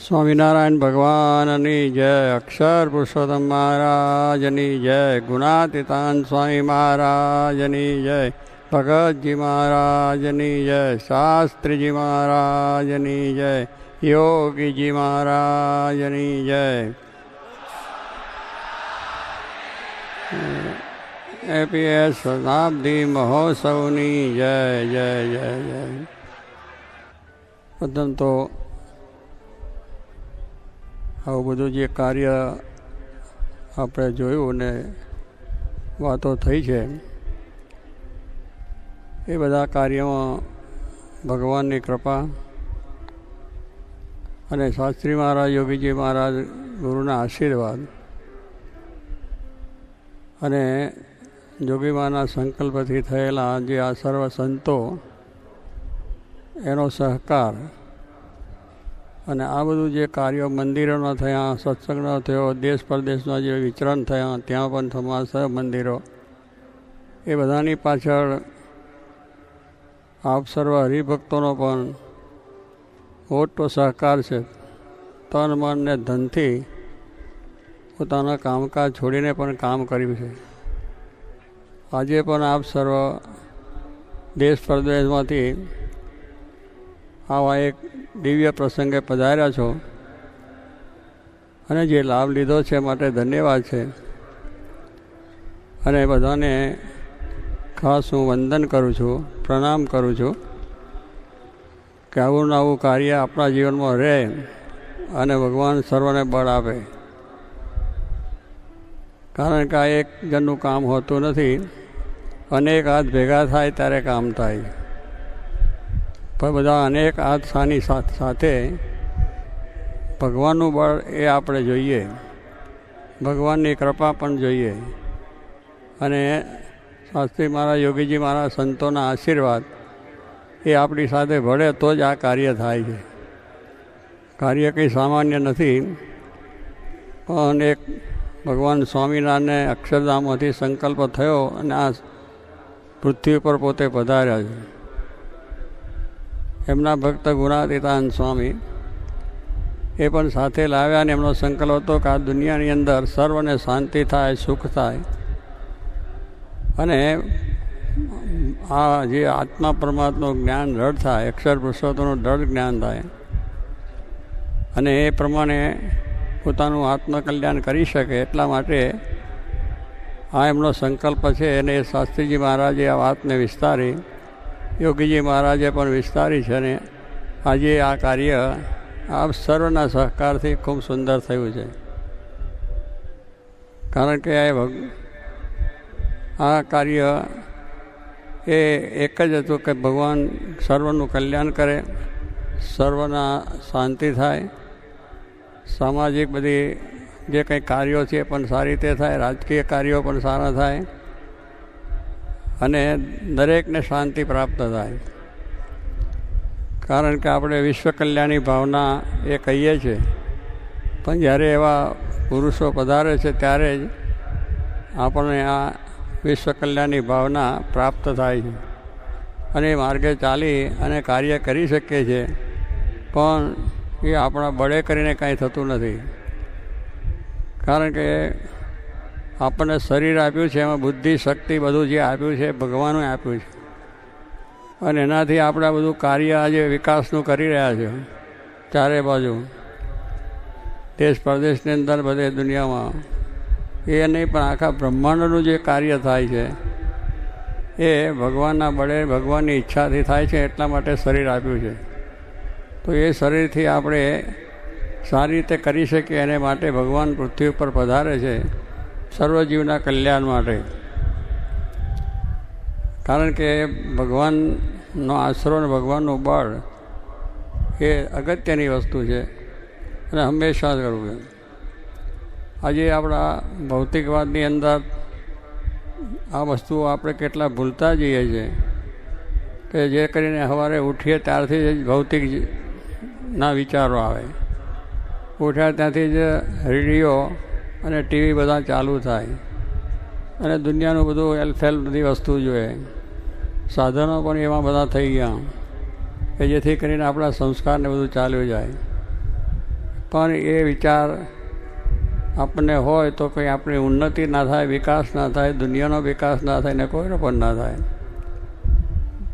સ્વામિનારાયણ ભગવાનની જય, અક્ષર પુરુષોત્તમ મહારાજની જય, ગુણાતીતાન સ્વામી મહારાજની જય, ભગતજી મહારાજની જય, શાસ્ત્રીજી મહારાજની જય, યોગીજી મહારાજની જય. એપીએસ શતાબ્દી મહોત્સવની જય જય જય જય. પ્રથમ તો આવું બધું જે કાર્ય આપણે જોયું ને વાતો થઈ છે, એ બધા કાર્યમાં ભગવાનની કૃપા અને શાસ્ત્રી મહારાજ, યોગીજી મહારાજ, ગુરુના આશીર્વાદ અને જોગીમાના સંકલ્પથી થયેલા જે આ સર્વ સંતો એનો સહકાર અને આ બધું જે કાર્યો મંદિરોના થયા, સત્સંગનો થયો, દેશ પરદેશના જે વિચરણ થયા, ત્યાં પણ સમાજ થયો, મંદિરો, એ બધાની પાછળ આપ સર્વ હરિભક્તોનો પણ મોટો સહકાર છે. તન મન ને ધનથી પોતાના કામકાજ છોડીને પણ કામ કર્યું છે. આજે પણ આપ સર્વ દેશ પરદેશમાંથી આવા એક દિવ્ય પ્રસંગે પધાર્યા છો અને જે લાભ લીધો છે માટે ધન્યવાદ છે. અને બધાને ખાસ હું વંદન કરું છું, પ્રણામ કરું છું કે આવું ને આવું કાર્ય આપણા જીવનમાં રહે અને ભગવાન સર્વને બળ આપે. કારણ કે આ એક જણનું કામ હોતું નથી, અનેક હાથ ભેગા થાય ત્યારે કામ થાય. પણ બધા અનેક હાથની સાથે ભગવાનનું બળ એ આપણે જોઈએ, ભગવાનની કૃપા પણ જોઈએ અને શાસ્ત્રી મહારાજ, યોગીજી મહારાજ, સંતોના આશીર્વાદ એ આપણી સાથે ભળે તો જ આ કાર્ય થાય છે. કાર્ય કંઈ સામાન્ય નથી, પણ એક ભગવાન સ્વામિનારાયણને અક્ષરધામમાંથી સંકલ્પ થયો અને આ પૃથ્વી પર પોતે પધાર્યા છે. એમના ભક્ત ગુણાતીતાન સ્વામી એ પણ સાથે લાવ્યા અને એમનો સંકલ્પ હતો કે આ દુનિયાની અંદર સર્વને શાંતિ થાય, સુખ થાય અને આ જે આત્મા પરમાત્માનું જ્ઞાન દ્રઢ થાય, અક્ષર પુરુષોત્તમનું દ્રઢ જ્ઞાન થાય અને એ પ્રમાણે પોતાનું આત્મકલ્યાણ કરી શકે. એટલા માટે આ એમનો સંકલ્પ છે અને એ શાસ્ત્રીજી મહારાજે આ વાતને વિસ્તારી, યોગીજી મહારાજે પણ વિસ્તારી છે અને આજે આ કાર્ય આપ સર્વના સહકારથી ખૂબ સુંદર થયું છે. કારણ કે આ કાર્ય એ એક જ હતું કે ભગવાન સર્વનું કલ્યાણ કરે, સર્વના શાંતિ થાય, સામાજિક બધી જે કંઈ કાર્યો છે એ પણ સારી રીતે થાય, રાજકીય કાર્યો પણ સારા થાય અને દરેકને શાંતિ પ્રાપ્ત થાય. કારણ કે આપણે વિશ્વ કલ્યાણની ભાવના એ કહીએ છીએ, પણ જ્યારે એવા પુરુષો પધારે છે ત્યારે જ આપણને આ વિશ્વ કલ્યાણની ભાવના પ્રાપ્ત થાય છે અને એ માર્ગે ચાલી અને કાર્ય કરી શકીએ છીએ. પણ એ આપણા બળે કરીને કાંઈ થતું નથી. કારણ કે આપણને શરીર આપ્યું છે, એમાં બુદ્ધિ, શક્તિ બધું જે આપ્યું છે ભગવાને આપ્યું છે અને એનાથી આપણે બધું કાર્ય આજે વિકાસનું કરી રહ્યા છે ચારે બાજુ, દેશ પ્રદેશની અંદર, બધે દુનિયામાં. એ નહીં પણ આખા બ્રહ્માંડનું જે કાર્ય થાય છે એ ભગવાનના બળે, ભગવાનની ઈચ્છાથી થાય છે. એટલા માટે શરીર આપ્યું છે. તો એ શરીરથી આપણે સારી રીતે કરી શકીએ એને માટે ભગવાન પૃથ્વી ઉપર પધારે છે સર્વજીવના કલ્યાણ માટે. કારણ કે ભગવાનનો આશરો અને ભગવાનનું બળ એ અગત્યની વસ્તુ છે અને હંમેશા જ કરવું છે. આજે આપણા ભૌતિકવાદની અંદર આ વસ્તુઓ આપણે કેટલા ભૂલતા જઈએ છીએ કે જે કરીને સવારે ઉઠીએ ત્યારથી જ ભૌતિકના વિચારો આવે. ઉઠ્યા ત્યાંથી જ રેડિયો અને ટીવી બધા ચાલુ થાય અને દુનિયાનું બધું એલફેલ બધી વસ્તુ જોઈએ. સાધનો પણ એવા બધા થઈ ગયા કે જેથી કરીને આપણા સંસ્કારને બધું ચાલ્યું જાય. પણ એ વિચાર આપણને હોય તો કંઈ આપણી ઉન્નતિ ના થાય, વિકાસ ના થાય, દુનિયાનો વિકાસ ના થાય ને કોઈનો પણ ના થાય.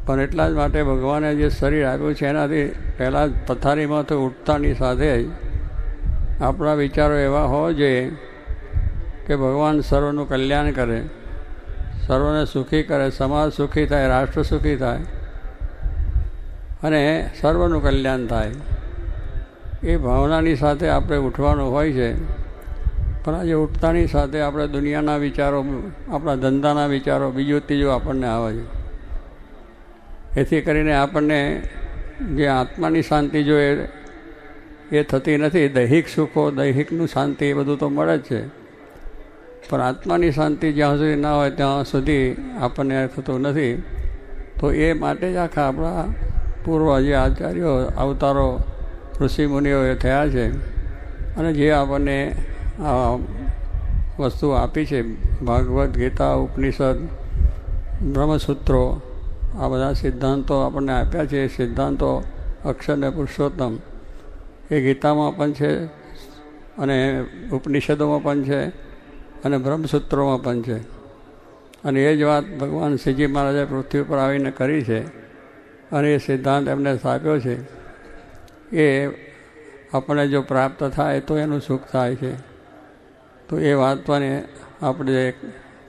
પણ એટલા જ માટે ભગવાને જે શરીર આપ્યું છે એનાથી પહેલાં જ પથારીમાંથી ઉઠતાની સાથે જ આપણા વિચારો એવા હોવા જોઈએ કે ભગવાન સર્વનું કલ્યાણ કરે, સર્વને સુખી કરે, સમાજ સુખી થાય, રાષ્ટ્ર સુખી થાય અને સર્વનું કલ્યાણ થાય. એ ભાવનાની સાથે આપણે ઉઠવાનું હોય છે. પણ આજે ઉઠતાની સાથે આપણે દુનિયાના વિચારો, આપણા ધંધાના વિચારો, બીજું ત્રીજું આપણને આવે છે. એથી કરીને આપણને જે આત્માની શાંતિ જોઈએ એ થતી નથી. દૈહિક સુખો, દૈહિકનું શાંતિ એ બધું તો મળે જ છે, પણ આત્માની શાંતિ જ્યાં સુધી ના હોય ત્યાં સુધી આપણને થતું નથી. તો એ માટે જ આખા આપણા પૂર્વ જે આચાર્યો, અવતારો, ઋષિમુનિઓ એ થયા છે અને જે આપણને આ વસ્તુ આપી છે, ભાગવદ્ ગીતા, ઉપનિષદ, બ્રહ્મસૂત્રો, આ બધા સિદ્ધાંતો આપણને આપ્યા છે. એ સિદ્ધાંતો અક્ષર ને પુરુષોત્તમ એ ગીતામાં પણ છે અને ઉપનિષદોમાં પણ છે અને બ્રહ્મસૂત્રોમાં પણ છે. અને એ જ વાત ભગવાન શ્રીજી મહારાજે પૃથ્વી પર આવીને કરી છે અને એ સિદ્ધાંત એમને સ્થાપ્યો છે. એ આપણને જો પ્રાપ્ત થાય તો એનું સુખ થાય છે. તો એ વાતને આપણે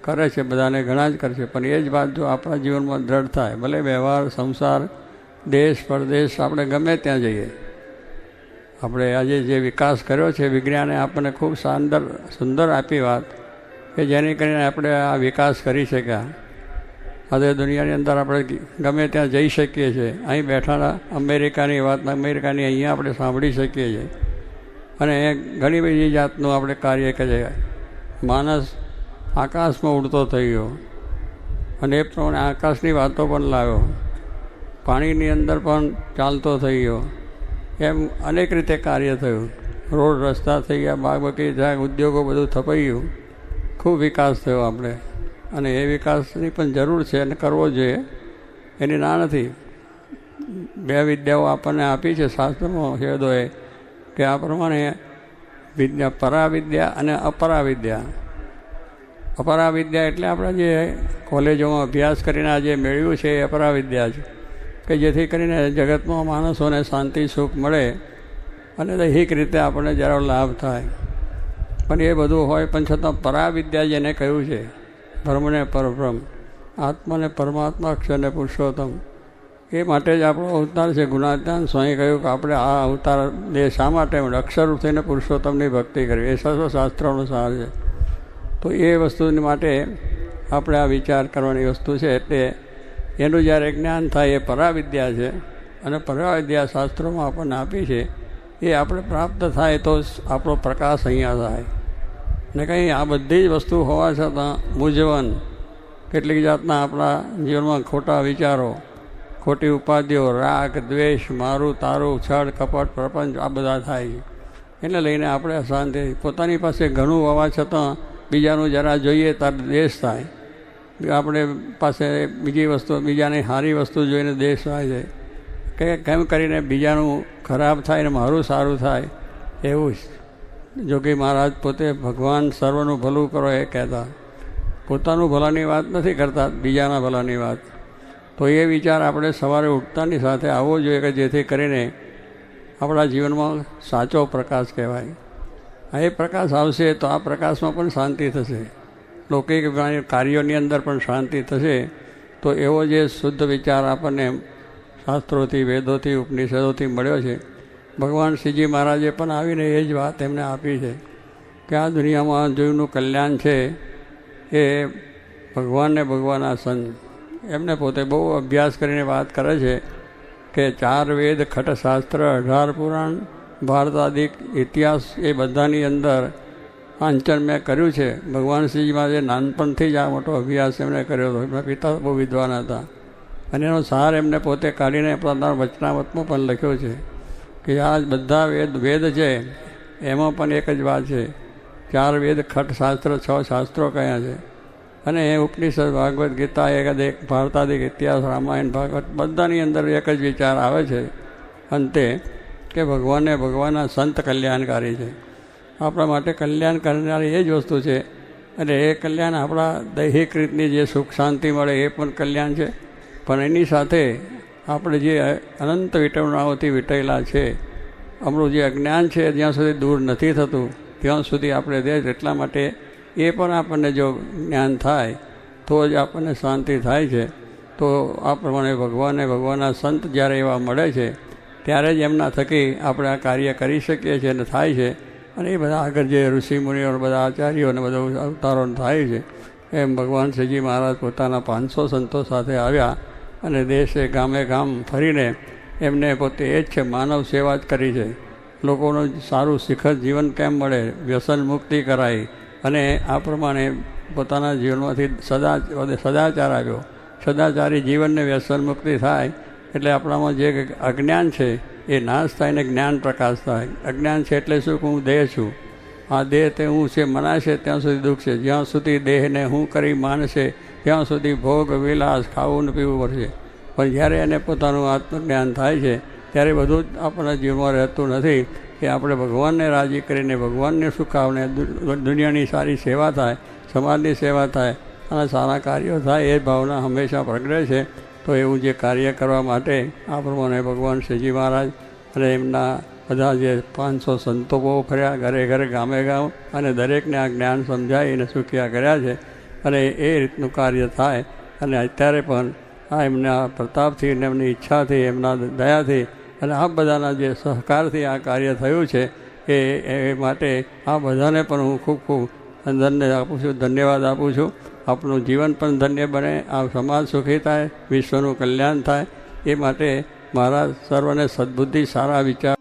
કરે છે, બધાને ઘણા જ કરે છે, પણ એ જ વાત જો આપણા જીવનમાં દ્રઢ થાય, ભલે વ્યવહાર, સંસાર, દેશ પરદેશ, આપણે ગમે ત્યાં જઈએ, આપણે આજે જે વિકાસ કર્યો છે, વિજ્ઞાને આપણને ખૂબ સુંદર આપી વાત કે જેની કરીને આપણે આ વિકાસ કરી શક્યા. આજે દુનિયાની અંદર આપણે ગમે ત્યાં જઈ શકીએ છીએ. અહીં બેઠાના અમેરિકાની વાત, અમેરિકાની અહીંયા આપણે સાંભળી શકીએ છીએ અને ઘણી બધી જાતનું આપણે કાર્ય કરીએ. માણસ આકાશમાં ઉડતો થઈ ગયો અને એ પ્રમાણે આકાશની વાતો પણ લાવ્યો, પાણીની અંદર પણ ચાલતો થઈ ગયો. એમ અનેક રીતે કાર્ય થયું. રોડ રસ્તા થઈ ગયા, બાગ બગીચા થયા, ઉદ્યોગો બધું થપાઈ ગયું. ખૂબ વિકાસ થયો આપણે અને એ વિકાસની પણ જરૂર છે અને કરવો જોઈએ, એની ના નથી. બે વિદ્યાઓ આપણને આપી છે શાસ્ત્રમાં, વેદોએ, કે આ પ્રમાણે વિદ્યા, પરાવિદ્યા અને અપરાવિદ્યા. અપરાવિદ્યા એટલે આપણે જે કોલેજોમાં અભ્યાસ કરીને આજે મેળવ્યું છે એ અપરાવિદ્યા છે, કે જેથી કરીને જગતમાં માણસોને શાંતિ સુખ મળે અને દૈહિક રીતે આપણને જરા લાભ થાય. પણ એ બધું હોય પણ છતાં પરાવિદ્યા જેને કહ્યું છે, બ્રહ્મને પરબ્રહ્મ, આત્માને પરમાત્મા, અક્ષરને પુરુષોત્તમ, એ માટે જ આપણો અવતાર છે. ગુણાત્યાન સ્વામી કહ્યું કે આપણે આ અવતાર દે શા માટે? અક્ષરરૂપ થઈને પુરુષોત્તમની ભક્તિ કરવી, એ સર્વશાસ્ત્રોનો સાર છે. તો એ વસ્તુની માટે આપણે આ વિચાર કરવાની વસ્તુ છે. એટલે એનું જ્યારે જ્ઞાન થાય એ પરાવિદ્યા છે અને પરાવિદ્યા શાસ્ત્રોમાં આપણને આપી છે. એ આપણે પ્રાપ્ત થાય તો આપણો પ્રકાશ અહીંયા થાય. ને કંઈ આ બધી જ વસ્તુ હોવા છતાં મૂંઝવણ, કેટલીક જાતના આપણા જીવનમાં ખોટા વિચારો, ખોટી ઉપાધિઓ, રાગ, દ્વેષ, મારું તારું, છળ, કપટ, પ્રપંચ, આ બધા થાય. એને લઈને આપણે અશાંતિ, પોતાની પાસે ઘણું હોવા છતાં બીજાનું જરા જોઈએ ત્યારે દ્વેષ થાય. આપણે પાસે બીજી વસ્તુ, બીજાની સારી વસ્તુ જોઈને દ્વેષ થાય છે કે કેમ કરીને બીજાનું ખરાબ થાય ને મારું સારું થાય. એવું જ જોગી મહારાજ પોતે ભગવાન સર્વનું ભલું કરો એ કહેતા, પોતાનું ભલાની વાત નથી કરતા, બીજાના ભલાની વાત. તો એ વિચાર આપણે સવારે ઉઠતાની સાથે આવવો જોઈએ કે જેથી કરીને આપણા જીવનમાં સાચો પ્રકાશ કહેવાય. એ પ્રકાશ આવશે તો આ પ્રકાશમાં પણ શાંતિ થશે, લૌકિક કાર્યોની અંદર પણ શાંતિ થશે. તો એવો જે શુદ્ધ વિચાર આપણને શાસ્ત્રોથી, વેદોથી, ઉપનિષદોથી મળ્યો છે. ભગવાન શ્રીજી મહારાજે પણ આવીને એ જ વાત એમને આપી છે કે આ દુનિયામાં જીવનું કલ્યાણ છે એ ભગવાનને ભગવાનના સંત. એમને પોતે બહુ અભ્યાસ કરીને વાત કરે છે કે 4 વેદ, ખટશાસ્ત્ર, 18 પુરાણ, ભારતાદિક ઇતિહાસ, એ બધાની અંદર વાંચન મેં કર્યું છે. ભગવાન શ્રીજી મહારાજે નાનપણથી જ આ મોટો અભ્યાસ એમણે કર્યો હતો. એમના પિતા બહુ વિદ્વાન હતા અને એનો સાર એમને પોતે કાઢીને પોતાના વચનામતમાં પણ લખ્યો છે કે આ બધા વેદ છે એમાં પણ એક જ વાત છે, 4 વેદ, ખટશાસ્ત્ર, 6 શાસ્ત્રો કયા છે અને એ ઉપનિષદ, ભાગવદ્ ગીતા, એક ભારતાદિક ઇતિહાસ, રામાયણ, ભાગવત, બધાની અંદર એક જ વિચાર આવે છે અંતે કે ભગવાનના સંત કલ્યાણકારી છે. આપણા માટે કલ્યાણ કરનારી એ જ વસ્તુ છે. અને એ કલ્યાણ આપણા દૈહિક રીતની જે સુખ શાંતિ મળે એ પણ કલ્યાણ છે. પણ એની સાથે આપણે જે અનંત વિટવણાઓથી વિટેલા છે, આપણું જે અજ્ઞાન છે જ્યાં સુધી દૂર નથી થતું ત્યાં સુધી આપણે દે. એટલા માટે એ પણ આપણને જો જ્ઞાન થાય તો જ આપણને શાંતિ થાય છે. તો આ પ્રમાણે ભગવાનના સંત જ્યારે એવા મળે છે ત્યારે જ એમના થકી આપણે આ કાર્ય કરી શકીએ છીએ અને થાય છે. અને એ બધા આગળ જે ઋષિમુનિઓ બધા આચાર્યો અને બધા અવતારો થાય છે, એમ ભગવાન શ્રીજી મહારાજ પોતાના 500 સંતો સાથે આવ્યા અને દેશે ગામે ગામ ફરીને એમને પોતે એ જ છે માનવ સેવા જ કરી છે. લોકોનું સારું શિખર જીવન કેમ મળે, વ્યસન મુક્તિ કરાય અને આ પ્રમાણે પોતાના જીવનમાંથી સદાચાર આવ્યો. સદાચારી જીવનને વ્યસન મુક્તિ થાય એટલે આપણામાં જે અજ્ઞાન છે એ નાશ થાય ને જ્ઞાન પ્રકાશ થાય. અજ્ઞાન છે એટલે શું કે હું દેહ છું, આ દેહ તે હું છે, મનાશે ત્યાં સુધી દુઃખ છે. જ્યાં સુધી દેહને હું કરી માનશે ત્યાં સુધી ભોગ વિલાસ ખાવું ને પીવું પડશે. પણ જ્યારે એને પોતાનું આત્મજ્ઞાન થાય છે ત્યારે બધું જ આપણા જીવનમાં રહેતું નથી. કે આપણે ભગવાનને રાજી કરીને ભગવાનને સુખ આવને દુનિયાની સારી સેવા થાય, સમાજની સેવા થાય અને સારા કાર્યો થાય એ ભાવના હંમેશા પ્રગટે છે. તો એવું જે કાર્ય કરવા માટે આ પ્રમાણે ભગવાન શ્રીજી મહારાજ અને એમના બધા જે 500 સંતો બહુ ફર્યા ઘરે ઘરે ગામે ગામ અને દરેકને આ જ્ઞાન સમજાવીને સુખ્યા કર્યા છે. અને એ રીતનું કાર્ય થાય. અને અત્યારે પણ આ એમના પ્રતાપથી અને એમની ઈચ્છાથી, એમના દયાથી અને આ બધાના જે સહકારથી આ કાર્ય થયું છે એ માટે આ બધાને પણ હું ખૂબ ખૂબ ધન્યવાદ આપું છું. આપણું જીવન પણ ધન્ય બને, આ સમાજ સુખી થાય, વિશ્વનું કલ્યાણ થાય એ માટે મારા સર્વને સદબુદ્ધિ, સારા વિચાર